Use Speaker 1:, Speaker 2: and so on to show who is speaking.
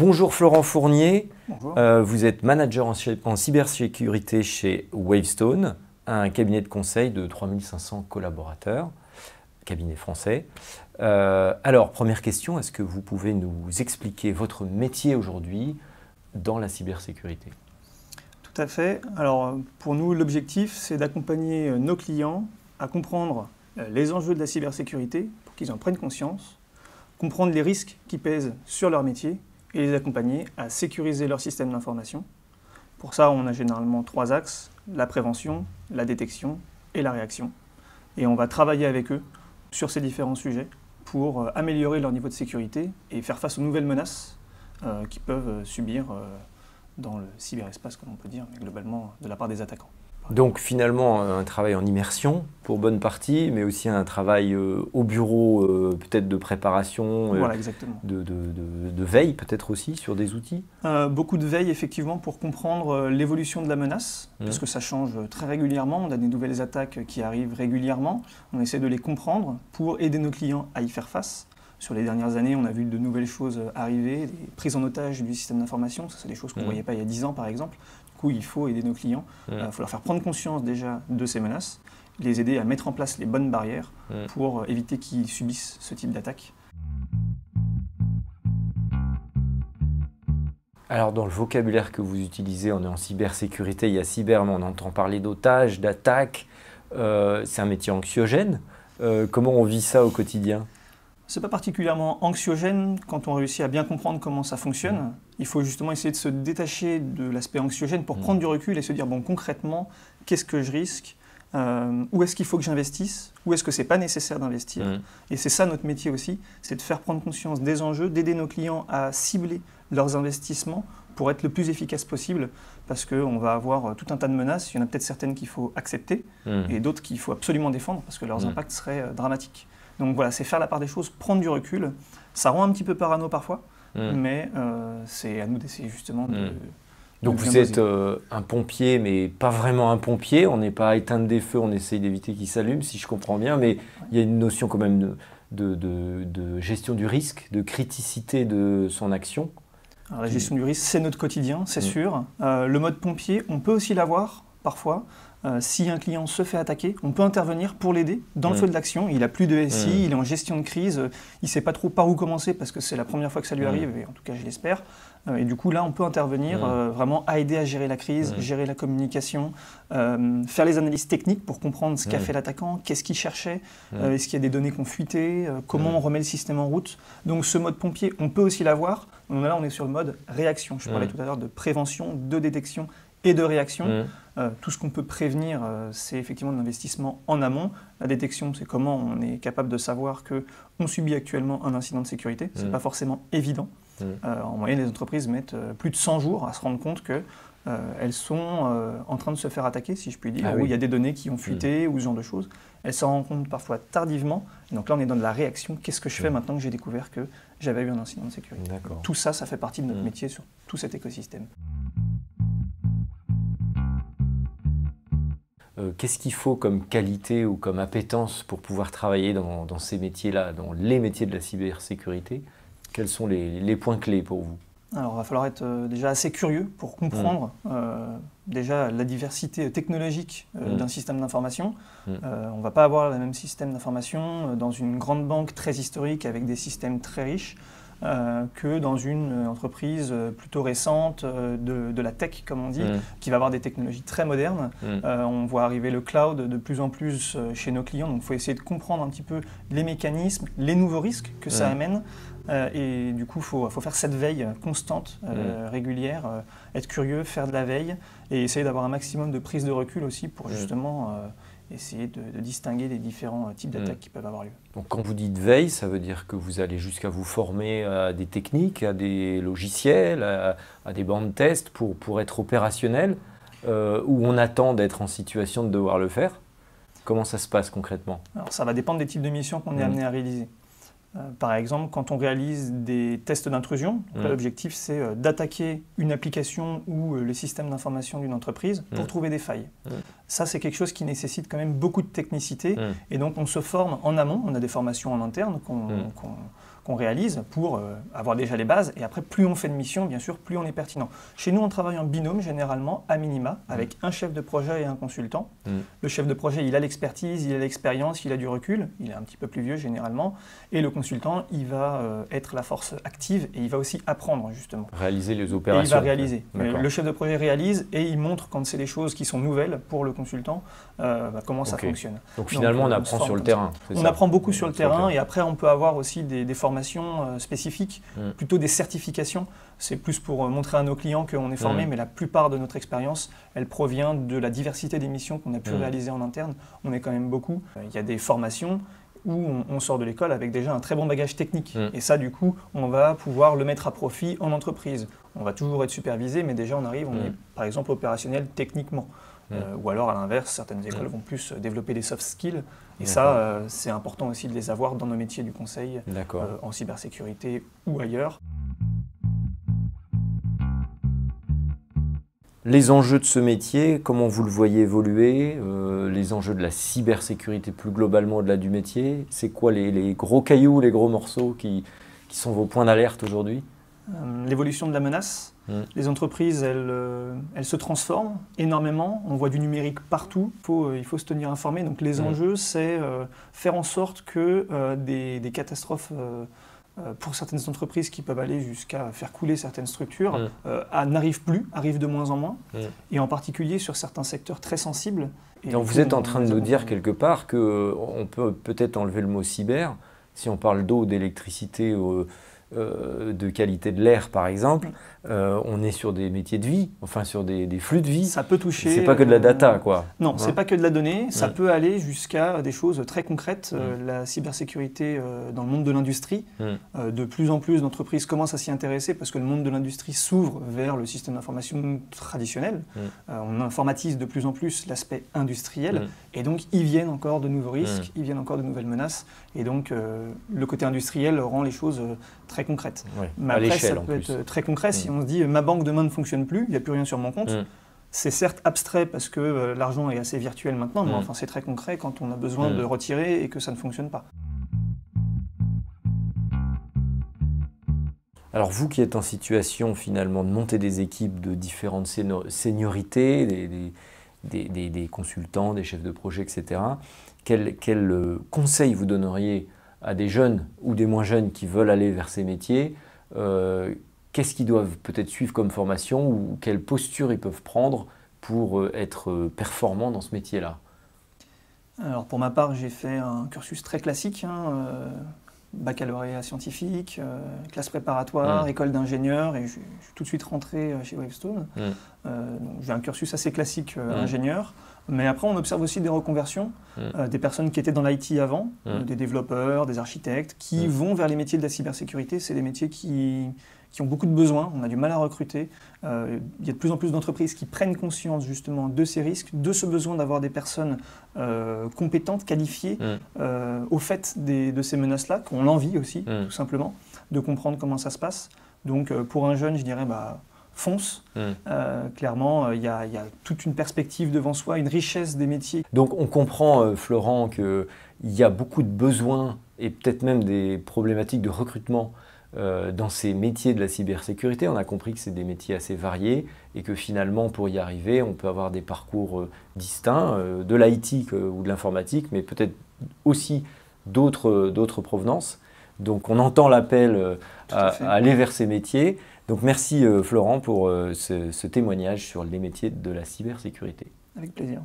Speaker 1: Bonjour Florent Fournier,
Speaker 2: Bonjour.
Speaker 1: Vous êtes manager en cybersécurité chez Wavestone, un cabinet de conseil de 3500 collaborateurs, cabinet français. Alors, première question, est-ce que vous pouvez nous expliquer votre métier aujourd'hui dans la cybersécurité?
Speaker 2: Tout à fait. Alors, pour nous, l'objectif, c'est d'accompagner nos clients à comprendre les enjeux de la cybersécurité pour qu'ils en prennent conscience, comprendre les risques qui pèsent sur leur métier et les accompagner à sécuriser leur système d'information. Pour ça, on a généralement 3 axes, la prévention, la détection et la réaction. Et on va travailler avec eux sur ces différents sujets pour améliorer leur niveau de sécurité et faire face aux nouvelles menaces qu'ils peuvent subir dans le cyberespace, comme on peut dire, mais globalement de la part des attaquants.
Speaker 1: Donc finalement, un travail en immersion pour bonne partie, mais aussi un travail au bureau, peut-être de préparation,
Speaker 2: Voilà, exactement.
Speaker 1: de veille peut-être aussi sur des outils.
Speaker 2: Beaucoup de veille effectivement pour comprendre l'évolution de la menace, parce que ça change très régulièrement, on a des nouvelles attaques qui arrivent régulièrement, on essaie de les comprendre pour aider nos clients à y faire face. Sur les dernières années, on a vu de nouvelles choses arriver, des prises en otage du système d'information, ça c'est des choses qu'on ne voyait pas il y a 10 ans par exemple. Du coup, il faut aider nos clients, il faut leur faire prendre conscience déjà de ces menaces, les aider à mettre en place les bonnes barrières pour éviter qu'ils subissent ce type d'attaque.
Speaker 1: Alors dans le vocabulaire que vous utilisez, on est en cybersécurité, il y a cyber, mais on entend parler d'otages, d'attaques, c'est un métier anxiogène. Comment on vit ça au quotidien ?
Speaker 2: Ce n'est pas particulièrement anxiogène quand on réussit à bien comprendre comment ça fonctionne. Il faut justement essayer de se détacher de l'aspect anxiogène pour prendre du recul et se dire, bon, concrètement, qu'est-ce que je risque ? Où est-ce qu'il faut que j'investisse? Où est-ce que ce n'est pas nécessaire d'investir? Et c'est ça notre métier aussi, c'est de faire prendre conscience des enjeux, d'aider nos clients à cibler leurs investissements pour être le plus efficace possible, parce qu'on va avoir tout un tas de menaces, il y en a peut-être certaines qu'il faut accepter, et d'autres qu'il faut absolument défendre, parce que leurs impacts seraient dramatiques. Donc voilà, c'est faire la part des choses, prendre du recul. Ça rend un petit peu parano parfois, mais c'est à nous d'essayer justement de...
Speaker 1: Donc vous êtes un pompier, mais pas vraiment un pompier. On n'est pas à éteindre des feux, on essaye d'éviter qu'ils s'allument, si je comprends bien. Mais il y a une notion quand même de gestion du risque, de criticité de son action.
Speaker 2: Alors, la gestion du risque, c'est notre quotidien, c'est sûr. Le mode pompier, on peut aussi l'avoir parfois. Si un client se fait attaquer, on peut intervenir pour l'aider dans le feu de l'action. Il n'a plus de SI, il est en gestion de crise, il ne sait pas trop par où commencer parce que c'est la première fois que ça lui arrive, et en tout cas je l'espère. Et du coup là on peut intervenir vraiment à aider à gérer la crise, gérer la communication, faire les analyses techniques pour comprendre ce qu'a fait l'attaquant, qu'est-ce qu'il cherchait, est-ce qu'il y a des données qui ont fuité, comment on remet le système en route. Donc ce mode pompier, on peut aussi l'avoir. Donc là on est sur le mode réaction. Je parlais tout à l'heure de prévention, de détection et de réaction. Tout ce qu'on peut prévenir, c'est effectivement de l'investissement en amont. La détection, c'est comment on est capable de savoir qu'on subit actuellement un incident de sécurité. Ce n'est pas forcément évident. En moyenne, les entreprises mettent plus de 100 jours à se rendre compte qu'elles sont en train de se faire attaquer, si je puis dire, où il y a des données qui ont fuité ou ce genre de choses. Elles s'en rendent compte parfois tardivement. Et donc là, on est dans de la réaction. Qu'est-ce que je fais maintenant que j'ai découvert que j'avais eu un incident de sécurité? Tout ça, ça fait partie de notre métier sur tout cet écosystème.
Speaker 1: Qu'est-ce qu'il faut comme qualité ou comme appétence pour pouvoir travailler dans ces métiers-là, dans les métiers de la cybersécurité? Quels sont les points clés pour vous?
Speaker 2: Alors, il va falloir être déjà assez curieux pour comprendre déjà la diversité technologique d'un système d'information. On ne va pas avoir le même système d'information dans une grande banque très historique avec des systèmes très riches que dans une entreprise plutôt récente de la tech, comme on dit, qui va avoir des technologies très modernes. On voit arriver le cloud de plus en plus chez nos clients, donc il faut essayer de comprendre un petit peu les mécanismes, les nouveaux risques que ça amène. Et du coup, il faut faire cette veille constante, régulière, être curieux, faire de la veille et essayer d'avoir un maximum de prise de recul aussi pour justement essayer de distinguer les différents types d'attaques qui peuvent avoir lieu.
Speaker 1: Donc quand vous dites veille, ça veut dire que vous allez jusqu'à vous former à des techniques, à des logiciels, à des bancs de tests pour être opérationnel, où on attend d'être en situation de devoir le faire. Comment ça se passe concrètement?
Speaker 2: Alors ça va dépendre des types de missions qu'on est amené à réaliser. Par exemple, quand on réalise des tests d'intrusion, l'objectif c'est d'attaquer une application ou le système d'information d'une entreprise pour trouver des failles. Ça, c'est quelque chose qui nécessite quand même beaucoup de technicité et donc on se forme en amont. On a des formations en interne qu'on réalise pour avoir déjà les bases. Et après, plus on fait de missions, bien sûr, plus on est pertinent. Chez nous, on travaille en binôme, généralement, à minima, avec un chef de projet et un consultant. Le chef de projet, il a l'expertise, il a l'expérience, il a du recul, il est un petit peu plus vieux généralement. Et le consultant, il va être la force active et il va aussi apprendre, justement.
Speaker 1: Réaliser les opérations.
Speaker 2: Et il va réaliser. Le chef de projet réalise et il montre quand c'est des choses qui sont nouvelles pour le consultant, comment ça fonctionne.
Speaker 1: Donc finalement, on apprend sur le terrain.
Speaker 2: On apprend beaucoup sur le terrain et après, on peut avoir aussi des formations spécifiques, plutôt des certifications. C'est plus pour montrer à nos clients qu'on est formé, mais la plupart de notre expérience, elle provient de la diversité des missions qu'on a pu réaliser en interne. On est quand même beaucoup. Il y a des formations où on sort de l'école avec déjà un très bon bagage technique. Et ça, du coup, on va pouvoir le mettre à profit en entreprise. On va toujours être supervisé, mais déjà, on arrive, on est par exemple opérationnel techniquement. Ou alors, à l'inverse, certaines écoles vont plus développer des soft skills. Et ça, c'est important aussi de les avoir dans nos métiers du conseil, en cybersécurité ou ailleurs.
Speaker 1: Les enjeux de ce métier, comment vous le voyez évoluer, les enjeux de la cybersécurité plus globalement au-delà du métier, c'est quoi les gros cailloux, les gros morceaux qui sont vos points d'alerte aujourd'hui?
Speaker 2: L'évolution de la menace. Les entreprises, elles se transforment énormément. On voit du numérique partout. Il faut se tenir informé. Donc les enjeux, c'est faire en sorte que des catastrophes pour certaines entreprises qui peuvent aller jusqu'à faire couler certaines structures n'arrivent plus, arrivent de moins en moins. Et en particulier sur certains secteurs très sensibles.
Speaker 1: Donc vous êtes en train de nous dire quelque part qu'on peut peut-être enlever le mot cyber, si on parle d'eau, d'électricité, de qualité de l'air par exemple, on est sur des métiers de vie, enfin sur des flux de vie.
Speaker 2: Ça peut toucher.
Speaker 1: C'est pas que de la data, quoi.
Speaker 2: Non, c'est pas que de la donnée. Ça peut aller jusqu'à des choses très concrètes. La cybersécurité dans le monde de l'industrie, de plus en plus d'entreprises commencent à s'y intéresser parce que le monde de l'industrie s'ouvre vers le système d'information traditionnel. On informatise de plus en plus l'aspect industriel et donc ils viennent encore de nouveaux risques, ils viennent encore de nouvelles menaces et donc le côté industriel rend les choses très concrètes. Mais après, ça peut être très concret si on se dit ma banque demain ne fonctionne plus, il n'y a plus rien sur mon compte. C'est certes abstrait parce que l'argent est assez virtuel maintenant, mais enfin c'est très concret quand on a besoin de retirer et que ça ne fonctionne pas.
Speaker 1: Alors vous qui êtes en situation finalement de monter des équipes de différentes seniorités, des consultants, des chefs de projet, etc., quel conseil vous donneriez à des jeunes ou des moins jeunes qui veulent aller vers ces métiers? Qu'est-ce qu'ils doivent peut-être suivre comme formation ou quelle posture ils peuvent prendre pour être performants dans ce métier-là?
Speaker 2: Alors pour ma part, j'ai fait un cursus très classique, baccalauréat scientifique, classe préparatoire, école d'ingénieur, et je suis tout de suite rentré chez Wavestone. J'ai un cursus assez classique ingénieur, mais après on observe aussi des reconversions, des personnes qui étaient dans l'IT avant, des développeurs, des architectes, qui vont vers les métiers de la cybersécurité. C'est des métiers qui ont beaucoup de besoins, on a du mal à recruter. Il y a de plus en plus d'entreprises qui prennent conscience justement de ces risques, de ce besoin d'avoir des personnes compétentes, qualifiées, au fait de ces menaces-là, qu'on l'envie aussi, tout simplement, de comprendre comment ça se passe. Donc pour un jeune, je dirais, fonce. Clairement, il y a toute une perspective devant soi, une richesse des métiers.
Speaker 1: Donc on comprend, Florent, qu'il y a beaucoup de besoins et peut-être même des problématiques de recrutement dans ces métiers de la cybersécurité. On a compris que c'est des métiers assez variés et que finalement, pour y arriver, on peut avoir des parcours distincts, de l'IT ou de l'informatique, mais peut-être aussi d'autres provenances. Donc on entend l'appel à aller vers ces métiers. Donc merci Florent pour ce témoignage sur les métiers de la cybersécurité.
Speaker 2: Avec plaisir.